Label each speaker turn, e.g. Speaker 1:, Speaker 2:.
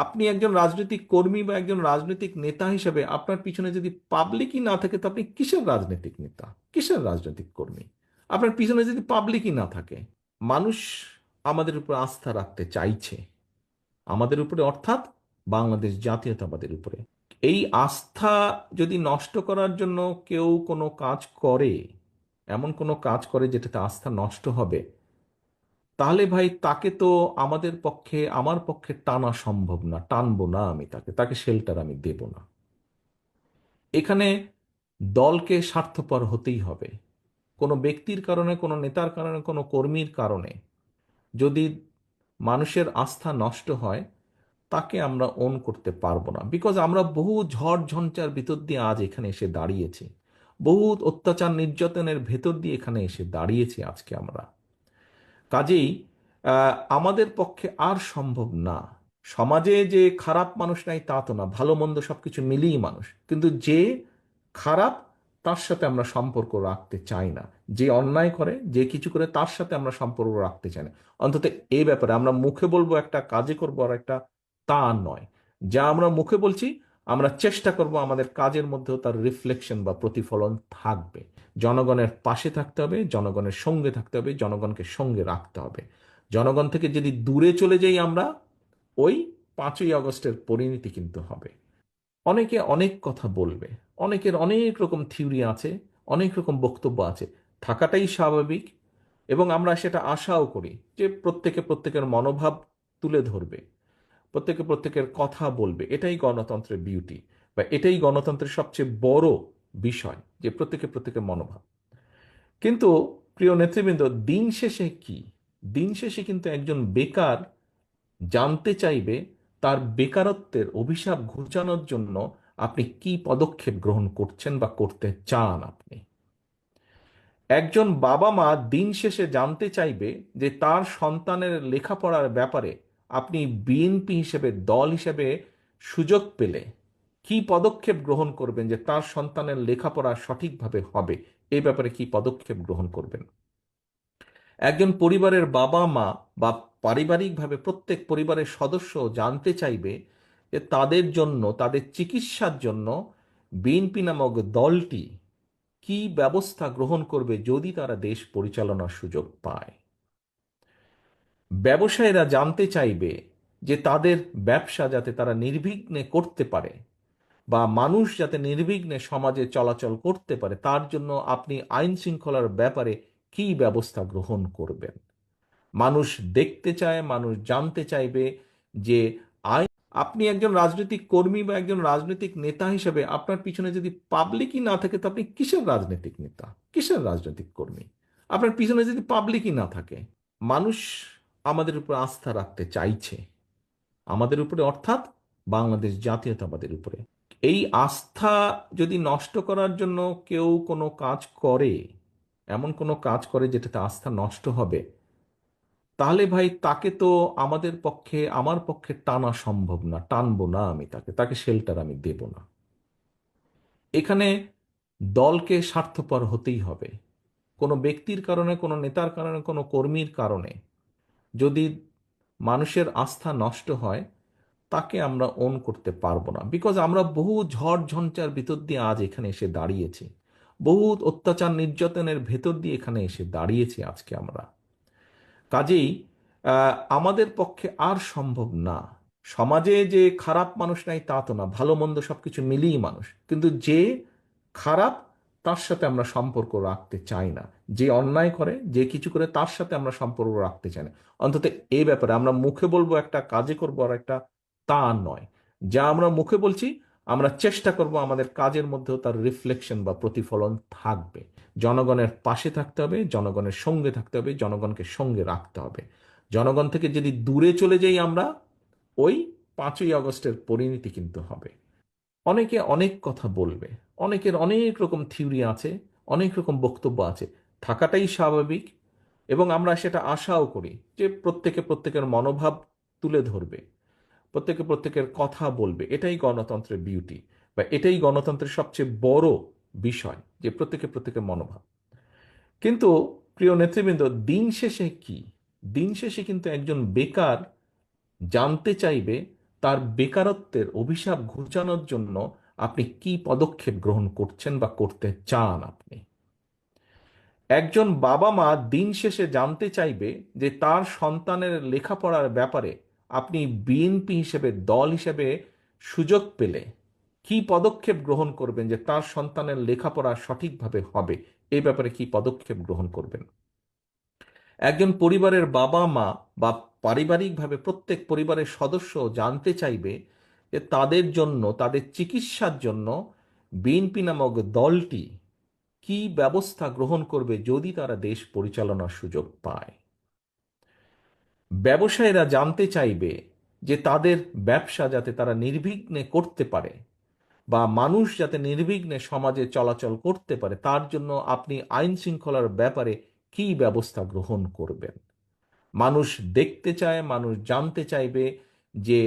Speaker 1: আপনি একজন রাজনৈতিক কর্মী বা একজন রাজনৈতিক নেতা হিসেবে আপনার পিছনে যদি পাবলিকই না থাকে তো আপনি কিসের রাজনৈতিক নেতা, কিসের রাজনৈতিক কর্মী? আপনার পিছনে যদি পাবলিকই না থাকে, মানুষ আমাদের উপর আস্থা রাখতে চাইছে, আমাদের উপরে অর্থাৎ বাংলাদেশ জাতীয়তাবাদের উপরে। এই আস্থা যদি নষ্ট করার জন্য কেউ কোনো কাজ করে, এমন কোনো কাজ করে যেটাতে আস্থা নষ্ট হবে, তাহলে ভাই তাকে তো আমাদের পক্ষে, আমার পক্ষে টানা সম্ভব না, টানবো না আমি তাকে, তাকে শেল্টার আমি দেব না। এখানে দলকে স্বার্থপর হতেই হবে। কোনো ব্যক্তির কারণে, কোনো নেতার কারণে, কোনো কর্মীর কারণে যদি মানুষের আস্থা নষ্ট হয়, তাকে আমরা ওন করতে পারবো না। বিকজ আমরা বহু ঝড় ঝঞ্ঝার ভিতর দিয়ে আজ এখানে এসে দাঁড়িয়েছি, বহু অত্যাচার নির্যাতনের ভেতর দিয়ে এখানে এসে দাঁড়িয়েছি আজকে আমরা। কাজেই আমাদের পক্ষে আর সম্ভব না। সমাজে যে খারাপ মানুষ নাই তা তো না, ভালো মন্দ সবকিছু মিলিয়ে মানুষ, কিন্তু যে খারাপ তার সাথে আমরা সম্পর্ক রাখতে চাই না। যে অন্যায় করে, যে কিছু করে, তার সাথে আমরা সম্পর্ক রাখতে চাই না। অন্তত এই ব্যাপারে আমরা মুখে বলবো একটা, কাজে করবো আর একটা, তা নয়। যা আমরা মুখে বলছি, আমরা চেষ্টা করব আমাদের কাজের মধ্যেও তার রিফ্লেকশন বা প্রতিফলন থাকবে। জনগণের পাশে থাকতে হবে, জনগণের সঙ্গে থাকতে হবে, জনগণকে সঙ্গে রাখতে হবে। জনগণ থেকে যদি দূরে চলে যাই আমরা, ওই 5ই আগস্টের পরিণতি কিন্তু হবে। অনেকে অনেক কথা বলবে, অনেকের অনেক রকম থিওরি আছে, অনেক রকম বক্তব্য আছে, থাকাটাই স্বাভাবিক। এবং আমরা সেটা আশাও করি যে প্রত্যেকে প্রত্যেকের মনোভাব তুলে ধরবে, প্রত্যেকে প্রত্যেকের কথা বলবে। এটাই গণতন্ত্রের বিউটি, বা এটাই গণতন্ত্রের সবচেয়ে বড় বিষয়, যে প্রত্যেকে প্রত্যেকের মনোভাব। কিন্তু প্রিয় নেতৃবৃন্দ, দিন শেষে কি? দিন শেষে কিন্তু একজন বেকার জানতে চাইবে তার বেকারত্বের অভিশাপ ঘুচানোর জন্য আপনি কি পদক্ষেপ গ্রহণ করছেন বা করতে চান আপনি। একজন বাবা মা দিন শেষে জানতে চাইবে যে তার সন্তানের লেখাপড়ার ব্যাপারে আপনি বিএনপি হিসেবে, দল হিসেবে সুযোগ পেলে কি পদক্ষেপ গ্রহণ করবেন, যে তার সন্তানের লেখাপড়া সঠিকভাবে হবে, এই ব্যাপারে কি পদক্ষেপ গ্রহণ করবেন। একজন পরিবারের বাবা মা বা পারিবারিকভাবে প্রত্যেক পরিবারের সদস্য জানতে চাইবে যে তাদের জন্য, তাদের চিকিৎসার জন্য বিএনপি নামক দলটি কি ব্যবস্থা গ্রহণ করবে যদি তারা দেশ পরিচালনার সুযোগ পায়। ব্যবসায়ীরা জানতে চাইবে যে তাদের ব্যবসা যাতে তারা নির্বিঘ্নে করতে পারে, বা মানুষ যাতে নির্বিঘ্নে সমাজে চলাচল করতে পারে, তার জন্য আপনি আইন শৃঙ্খলার ব্যাপারে কি ব্যবস্থা গ্রহণ করবেন। মানুষ দেখতে চায়, মানুষ জানতে চাইবে যে আইন। আপনি একজন রাজনৈতিক কর্মী বা একজন রাজনৈতিক নেতা হিসেবে আপনার পিছনে যদি পাবলিকই না থাকে তো আপনি কিসের রাজনৈতিক নেতা, কিসের রাজনৈতিক কর্মী? আপনার পিছনে যদি পাবলিকই না থাকে, মানুষ আমাদের উপর আস্থা রাখতে চাইছে, আমাদের উপরে অর্থাৎ বাংলাদেশ জাতীয়তাবাদের উপরে। এই আস্থা যদি নষ্ট করার জন্য কেউ কোনো কাজ করে, এমন কোনো কাজ করে যেটাতে আস্থা নষ্ট হবে, তাহলে ভাই তাকে তো আমাদের পক্ষে, আমার পক্ষে টানা সম্ভব না, টানবো না আমি তাকে, তাকে শেল্টার আমি দেব না। এখানে দলকে স্বার্থপর হতেই হবে। কোনো ব্যক্তির কারণে, কোনো নেতার কারণে, কোনো কর্মীর কারণে যদি মানুষের আস্থা নষ্ট হয়, তাকে আমরা ওন করতে পারবো না। বিকজ আমরা বহু ঝড় ঝঞ্ঝার ভিতর দিয়ে আজ এখানে এসে দাঁড়িয়েছি, বহু অত্যাচার নির্যাতনের ভেতর দিয়ে এখানে এসে দাঁড়িয়েছি আজকে আমরা। কাজেই আমাদের পক্ষে আর সম্ভব না। সমাজে যে খারাপ মানুষ নাই তা তো না, ভালো মন্দ সবকিছু মিলিয়ে মানুষ, কিন্তু যে খারাপ তার সাথে আমরা সম্পর্ক রাখতে চাই না। যে অন্যায় করে, যে কিছু করে, তার সাথে আমরা সম্পর্ক রাখতে চাই না। অন্তত এই ব্যাপারে আমরা মুখে বলবো একটা, কাজে করবো আর একটা, তা নয়। যা আমরা মুখে বলছি, আমরা চেষ্টা করব আমাদের কাজের মধ্যেও তার রিফ্লেকশন বা প্রতিফলন থাকবে। জনগণের পাশে থাকতে হবে, জনগণের সঙ্গে থাকতে হবে, জনগণকে সঙ্গে রাখতে হবে। জনগণ থেকে যদি দূরে চলে যাই আমরা, ওই 5ই আগস্টের পরিণতি কিন্তু হবে। অনেকে অনেক কথা বলবে, অনেকের অনেক রকম থিওরি আছে, অনেক রকম বক্তব্য আছে, থাকাটাই স্বাভাবিক। এবং আমরা সেটা আশাও করি যে প্রত্যেকে প্রত্যেকের মনোভাব তুলে ধরবে, প্রত্যেকে প্রত্যেকের কথা বলবে। এটাই গণতন্ত্রের বিউটি, বা এটাই গণতন্ত্রের সবচেয়ে বড় বিষয়, যে প্রত্যেকে প্রত্যেকের মনোভাব। কিন্তু প্রিয় নেতৃবৃন্দ, দিন শেষে কি? দিন শেষে কিন্তু একজন বেকার জানতে চাইবে তার বেকারত্বের অভিশাপ ঘুচানোর জন্য আপনি কি পদক্ষেপ গ্রহণ করছেন বা করতে চান আপনি? একজন বাবা মা দিন শেষে জানতে চাইবে যে তার সন্তানের লেখাপড়ার ব্যাপারে আপনি বিএনপি হিসেবে, দল হিসেবে সুযোগ পেলে কি পদক্ষেপ গ্রহণ করবেন যে তার সন্তানের লেখাপড়া সঠিকভাবে হবে, এই ব্যাপারে কি পদক্ষেপ গ্রহণ করবেন? একজন পরিবারের বাবা মা বা পারিবারিকভাবে প্রত্যেক পরিবারের সদস্য জানতে চাইবে যে তাদের জন্য, তাদের চিকিৎসার জন্য বিএনপি নামক দলটি কি ব্যবস্থা গ্রহণ করবে যদি তারা দেশ পরিচালনার সুযোগ পায়। ব্যবসায়ীরা জানতে চাইবে যে তাদের ব্যবসা যাতে তারা নির্বিঘ্নে করতে পারে বা মানুষ যাতে নির্বিঘ্নে সমাজে চলাচল করতে পারে, তার জন্য আপনি আইন শৃঙ্খলার ব্যাপারে কি ব্যবস্থা গ্রহণ করবেন। মানুষ দেখতে চায়, মানুষ জানতে চাইবে যে